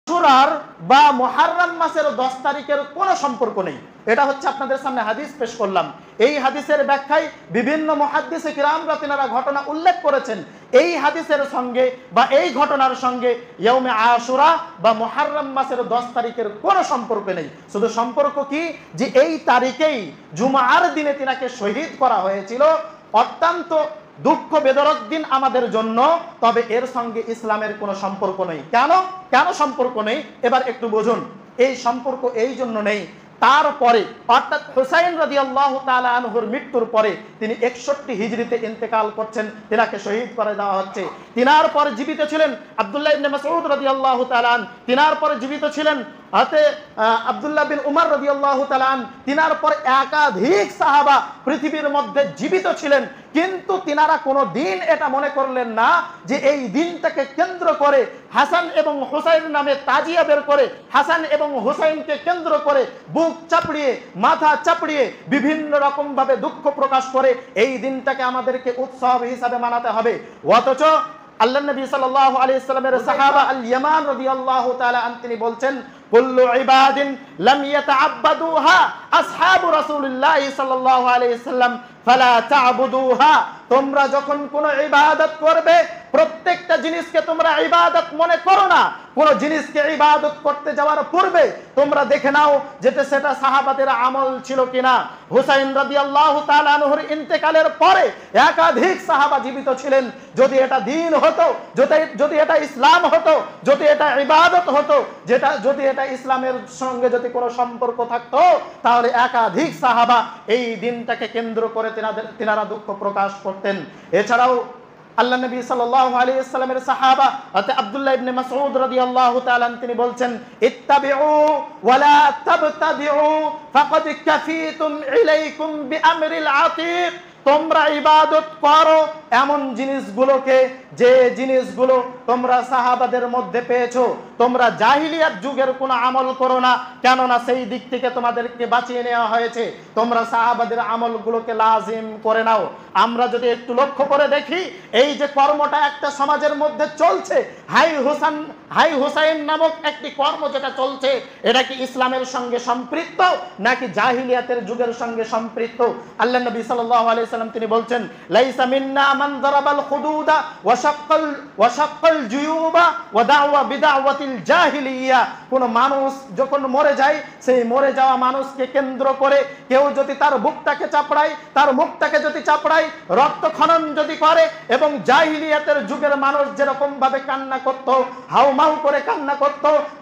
আশুরার বা মুহররম মাসের 10 তারিখের কোনো সম্পর্ক নেই। এটা হচ্ছে আপনাদের সামনে হাদিস পেশ করলাম। এই হাদিসের ব্যাখ্যায় বিভিন্ন মুহাদ্দিসে কিরামরা তিনারা ঘটনা উল্লেখ করেছেন। এই হাদিসের সঙ্গে বা এই ঘটনার সঙ্গে ইয়াউমে আশুরা বা মুহররম মাসের 10 তারিখের কোনো সম্পর্ক নেই। শুধু সম্পর্ক কি, যে এই তারিখেই জুমার দিনে তিনাকে শহীদ করা হয়েছিল। অত্যন্ত দুঃখ বেদরক দিন আমাদের জন্য, তবে এর সঙ্গে ইসলামের কোনো সম্পর্ক নেই। কেন সম্পর্ক নেই এবার একটু বুঝুন। এই সম্পর্ক এই জন্য নেই, তারপরে অর্থাৎ হুসাইন রাদিয়াল্লাহু তাআলা আনহুর মৃত্যুর পরে তিনি 61 হিজরিতে ইন্তেকাল করছেন, তিনাকে শহীদ করে দেওয়া হচ্ছে। তিনার পরে জীবিত ছিলেন আব্দুল্লাহ ইবনে মাসউদ রাদিয়াল্লাহু তাআলা আন, তিনার পরে জীবিত ছিলেন আব্দুল্লাহ বিন উমর রাদিয়াল্লাহু তাআলা আন, তিনার পর একাধিক সাহাবা পৃথিবীর মধ্যে জীবিত ছিলেন। কিন্তু তিনারা কোনো দিন এটা মনে করলেন না যে এই দিনটাকে কেন্দ্র করে হাসান এবং হুসাইন নামে তাজিয়া বের করে, হাসান এবং হুসাইনকে কেন্দ্র করে বুক চাপড়িয়ে মাথা চাপড়িয়ে বিভিন্ন রকম ভাবে দুঃখ প্রকাশ করে এই দিনটাকে আমাদেরকে উৎসব হিসাবে মানাতে হবে। অথচ আল্লাহ নবী সাল্লাল্লাহু আলাইহি সাল্লামের সাহাবা আল ইয়ামান রাদিয়াল্লাহু তাআলা আন তিনি বলছেন, কুল্লু ইবাদিন লাম ইয়াতাআব্বাদুহা আসহাবু রাসূলিল্লাহ সাল্লাল্লাহু আলাইহি সাল্লাম ফালা তা'বুদুহা। তোমরা যখন কোনো ইবাদত করবে, প্রত্যেকটা জিনিসকে তোমরা ইবাদত মনে করো না। কোন জিনিসকে ইবাদত করতে যাওয়ার পূর্বে তোমরা দেখে নাও যেটা সেটা সাহাবাদের আমল ছিল কিনা। হুসাইন রাদিয়াল্লাহু তাআলা আনহুর ইন্তেকালের পরে একাধিক সাহাবা জীবিত ছিলেন। যদি এটা দ্বীন হতো, যদি এটা ইসলাম হতো, যদি এটা ইবাদত হতো, যদি এটা ইসলামের সঙ্গে যদি কোনো সম্পর্ক থাকতো, তাহলে একাধিক সাহাবা এই দিনটাকে কেন্দ্র করে তিনারা দুঃখ প্রকাশ করতেন। এছাড়াও আল্লাহ নবী সাল্লাল্লাহু আলাইহি ওয়াসাল্লামের সাহাবা আব্দুল্লাহ ইবনে মাসউদ রাদিয়াল্লাহু তাআলা তিনি বলছেন, ইত্তাবিউ ওয়া লা তাবতাদিউ ফাকাদ কাফিতুম ইলাইকুম বিআমরিল আতীক। তোমরা ইবাদত করো এমন জিনিসগুলোকে, যে জিনিসগুলো তোমরা সাহাবাদের মধ্যে পেয়েছো। তোমরা জাহিলিয়াত যুগের কোনো আমল করো না, কেননা সেই দিক থেকে তোমাদেরকে বাঁচিয়ে নেওয়া হয়েছে। তোমরা সাহাবাদের আমলগুলোকে লাজিম করে নাও। আমরা যদি একটু লক্ষ্য করে দেখি, এই যে কর্মটা একটা সমাজের মধ্যে চলছে, হাই হুসাইন নামক একটি কর্ম যেটা চলছে, এটা কি ইসলামের সঙ্গে সম্পৃক্ত নাকি জাহিলিয়াতের যুগের সঙ্গে সম্পৃক্ত? আল্লাহ নবী সাল্লাল্লাহু আলাইহি ওয়াসাল্লাম তিনি বলছেন, লাইসা মিন্না মান দারাবাল খুদুদা ওয়া শাক্কাল জুয়ুবা ওয়া দাওয়া বিদাওয়াতিল জাহিলিয়া। কোন মানুষ যখন মরে যায়, সেই মরে যাওয়া মানুষকে কেন্দ্র করে কেউ যদি তার বুকটাকে চাপড়ায়, তার মুখটাকে যদি চাপড়ায়, রক্ত খনন যদি করে, এবং জাহিলিয়াতের যুগের মানুষ যেরকম ভাবে কান্না করত, হাউমাউ করে কান্না করত,